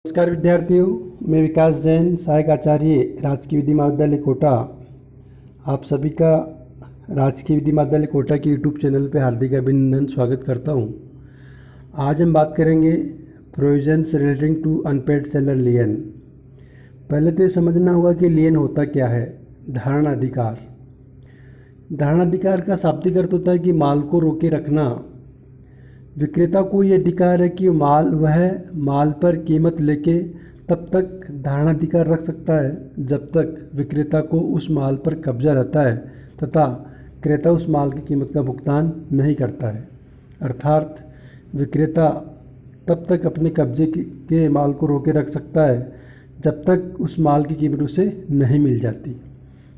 नमस्कार विद्यार्थियों, मैं विकास जैन, सहायक आचार्य राजकीय विधि महाविद्यालय कोटा। आप सभी का राजकीय विधि महाविद्यालय कोटा के यूट्यूब चैनल पर हार्दिक अभिनंदन स्वागत करता हूं। आज हम बात करेंगे provisions relating to unpaid seller lien. पहले तो ये समझना होगा कि लियन होता क्या है। धारणा अधिकार। धारणा अधिकार का शाब्दिक अर्थ होता है कि माल को रोके रखना। विक्रेता को ये अधिकार है कि वह माल पर कीमत लेके तब तक धारणा अधिकार रख सकता है जब तक विक्रेता को उस माल पर कब्जा रहता है तथा क्रेता उस माल की कीमत का भुगतान नहीं करता है। अर्थात विक्रेता तब तक अपने कब्जे के माल को रोके रख सकता है जब तक उस माल की कीमत उसे नहीं मिल जाती।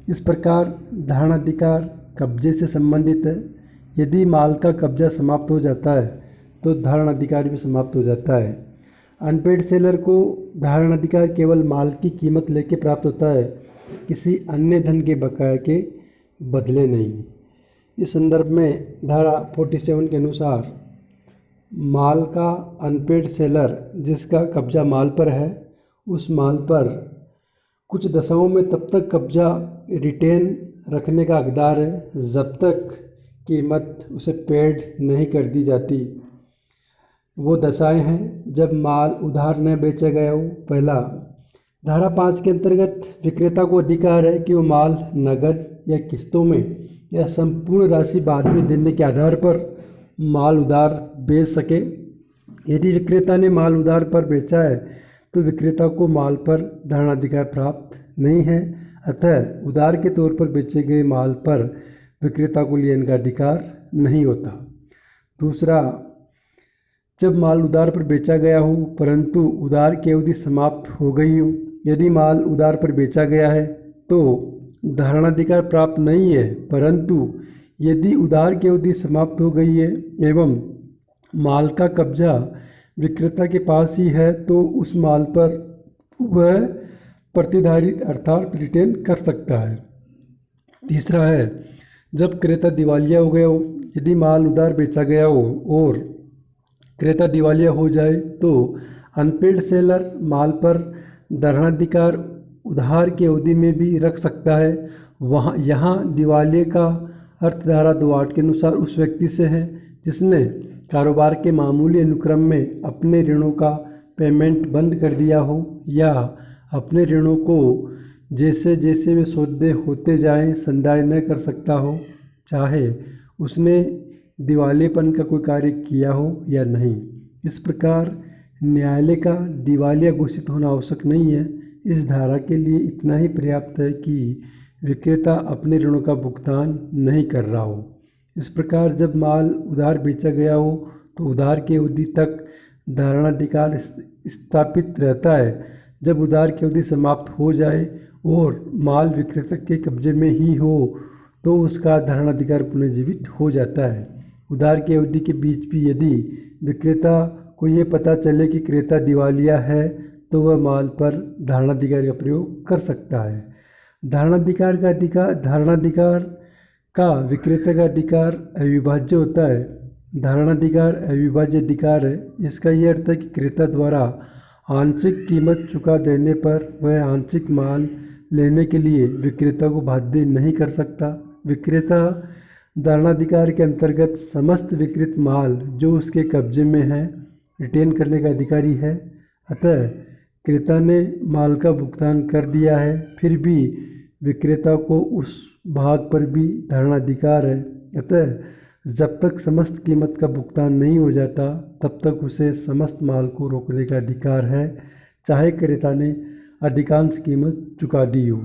इस प्रकार धारणा अधिकार कब्जे से संबंधित है। यदि माल का कब्जा समाप्त हो जाता है तो धारणा अधिकार भी समाप्त हो जाता है। अनपेड सेलर को धारणा अधिकार केवल माल की कीमत लेके प्राप्त होता है, किसी अन्य धन के बकाया के बदले नहीं। इस संदर्भ में धारा 47 के अनुसार माल का अनपेड सेलर जिसका कब्जा माल पर है, उस माल पर कुछ दशाओं में तब तक कब्जा रिटेन रखने का हकदार है जब तक कीमत उसे पेड नहीं कर दी जाती। वो दशाएं हैं जब माल उधार न बेचा गया हो। पहला, धारा 5 के अंतर्गत विक्रेता को अधिकार है कि वो माल नगद या किस्तों में या संपूर्ण राशि बाद में देने के आधार पर माल उधार बेच सके। यदि विक्रेता ने माल उधार पर बेचा है तो विक्रेता को माल पर धारणा अधिकार प्राप्त नहीं है, अतः उधार के तौर पर बेचे गए माल पर विक्रेता को लियन का अधिकार नहीं होता। दूसरा, जब माल उधार पर बेचा गया हो परंतु उधार की अवधि समाप्त हो गई हो। यदि माल उधार पर बेचा गया है तो धारणा अधिकार प्राप्त नहीं है, परंतु यदि उधार की अवधि समाप्त हो गई है एवं माल का कब्जा विक्रेता के पास ही है तो उस माल पर वह प्रतिधारित अर्थात रिटेन कर सकता है। तीसरा है, जब क्रेता दिवालिया हो गया हो। यदि माल उधार बेचा गया हो और क्रेता दिवालिया हो जाए तो अनपेड सेलर माल पर धारणा अधिकार उधार की अवधि में भी रख सकता है। यहाँ दिवालिये का अर्थ धारा 2(8) के अनुसार उस व्यक्ति से है जिसने कारोबार के मामूली अनुक्रम में अपने ऋणों का पेमेंट बंद कर दिया हो या अपने ऋणों को जैसे जैसे वे सौदे होते जाएं संदाय न कर सकता हो, चाहे उसने दिवालियेपन का कोई कार्य किया हो या नहीं। इस प्रकार न्यायालय का दिवालिया घोषित होना आवश्यक नहीं है। इस धारा के लिए इतना ही पर्याप्त है कि विक्रेता अपने ऋणों का भुगतान नहीं कर रहा हो। इस प्रकार जब माल उधार बेचा गया हो तो उधार की अवधि तक धारणा अधिकार स्थापित रहता है। जब उधार की अवधि समाप्त हो जाए और माल विक्रेता के कब्जे में ही हो तो उसका धारणा अधिकार पुनर्जीवित हो जाता है। उधार की अवधि के बीच भी यदि विक्रेता को ये पता चले कि क्रेता दिवालिया है तो वह माल पर धारणा अधिकार का प्रयोग कर सकता है। धारणा अधिकार का विक्रेता का अधिकार अविभाज्य होता है। धारणा अधिकार अविभाज्य अधिकार है। इसका यह अर्थ है कि क्रेता द्वारा आंशिक कीमत चुका देने पर वह आंशिक माल लेने के लिए विक्रेता को बाध्य नहीं कर सकता। विक्रेता धारणा अधिकार के अंतर्गत समस्त विक्रित माल जो उसके कब्जे में है रिटेन करने का अधिकारी है। अतः क्रेता ने माल का भुगतान कर दिया है, फिर भी विक्रेता को उस भाग पर भी धारणा अधिकार है। अतः जब तक समस्त कीमत का भुगतान नहीं हो जाता तब तक उसे समस्त माल को रोकने का अधिकार है, चाहे क्रेता ने अधिकांश कीमत चुका दी हो।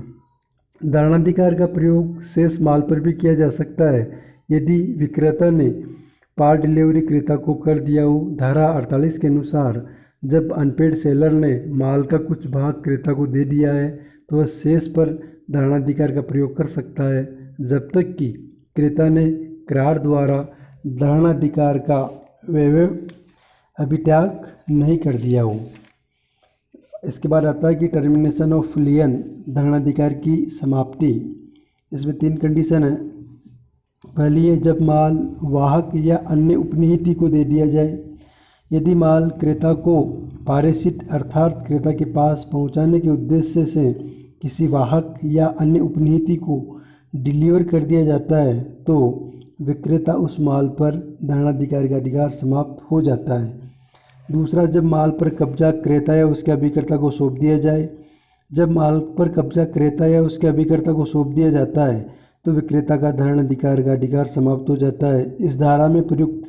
धारणा अधिकार का प्रयोग शेष माल पर भी किया जा सकता है यदि विक्रेता ने पार्ट डिलीवरी क्रेता को कर दिया हो। धारा 48 के अनुसार जब अनपेड सेलर ने माल का कुछ भाग क्रेता को दे दिया है तो वह शेष पर धारणा अधिकार का प्रयोग कर सकता है जब तक कि क्रेता ने करार द्वारा धारणा अधिकार का अभित्याग नहीं कर दिया हो। इसके बाद आता है कि टर्मिनेशन ऑफ लियन, धारणा अधिकार की समाप्ति। इसमें 3 कंडीशन है। पहली है जब माल वाहक या अन्य उपनिहिती को दे दिया जाए। यदि माल क्रेता को पारेषित अर्थात क्रेता के पास पहुंचाने के उद्देश्य से किसी वाहक या अन्य उपनीति को डिलीवर कर दिया जाता है तो विक्रेता उस माल पर धारणाधिकार का अधिकार समाप्त हो जाता है। दूसरा, जब माल पर कब्जा क्रेता या उसके अभिकर्ता को सौंप दिया जाए। जब माल पर कब्जा क्रेता या उसके अभिकर्ता को सौंप दिया जाता है तो विक्रेता का धारणाधिकार का अधिकार समाप्त हो जाता है। इस धारा में प्रयुक्त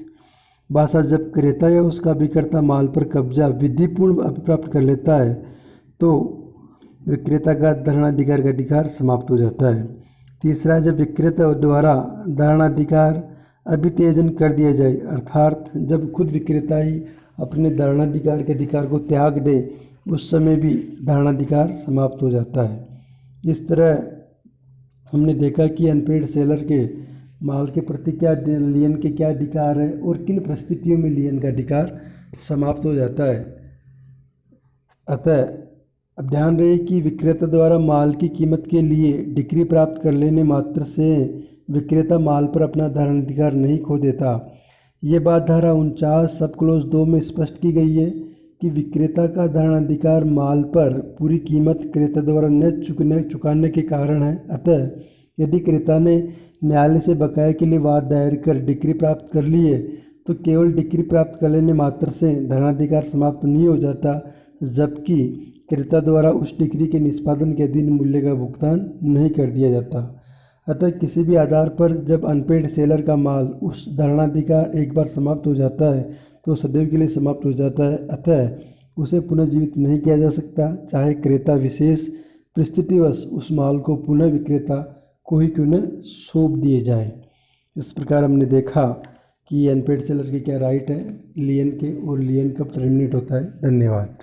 भाषा जब क्रेता या उसका अभिकर्ता माल पर कब्जा विधिपूर्ण प्राप्त कर लेता है तो विक्रेता का धारणाधिकार का अधिकार समाप्त हो जाता है। तीसरा, जब विक्रेता द्वारा धारणाधिकार अभित्यजन कर दिया जाए अर्थात जब खुद विक्रेता ही अपने धारणाधिकार के अधिकार को त्याग दे उस समय भी धारणाधिकार समाप्त हो जाता है। इस तरह हमने देखा कि अनपेड सेलर के माल के प्रति क्या लियन के क्या अधिकार है और किन परिस्थितियों में लियन का अधिकार समाप्त हो जाता है। अतः अब ध्यान रहे कि विक्रेता द्वारा माल की कीमत के लिए डिक्री प्राप्त कर लेने मात्र से विक्रेता माल पर अपना धारणाधिकार नहीं खो देता। ये बात धारा 49 सब क्लोज 2 में स्पष्ट की गई है कि विक्रेता का धारणाधिकार माल पर पूरी कीमत क्रेता द्वारा न चुकाने के कारण है। अतः यदि क्रेता ने न्यायालय से बकाया के लिए वाद दायर कर डिक्री प्राप्त कर ली है तो केवल डिक्री प्राप्त कर लेने मात्र से धारणाधिकार समाप्त नहीं हो जाता, जबकि क्रेता द्वारा उस डिक्री के निष्पादन के अधीन मूल्य का भुगतान नहीं कर दिया जाता। अतः किसी भी आधार पर जब अनपेड सेलर का माल उस धारणाधिकार एक बार समाप्त हो जाता है तो सदैव के लिए समाप्त हो जाता है। अतः उसे पुनर्जीवित नहीं किया जा सकता, चाहे क्रेता विशेष परिस्थितिवश उस माल को पुनः विक्रेता को ही क्यों न सौंप दिए जाए। इस प्रकार हमने देखा कि अनपेड सेलर के क्या राइट है लियन के और लियन कब टर्मिनेट होता है। धन्यवाद।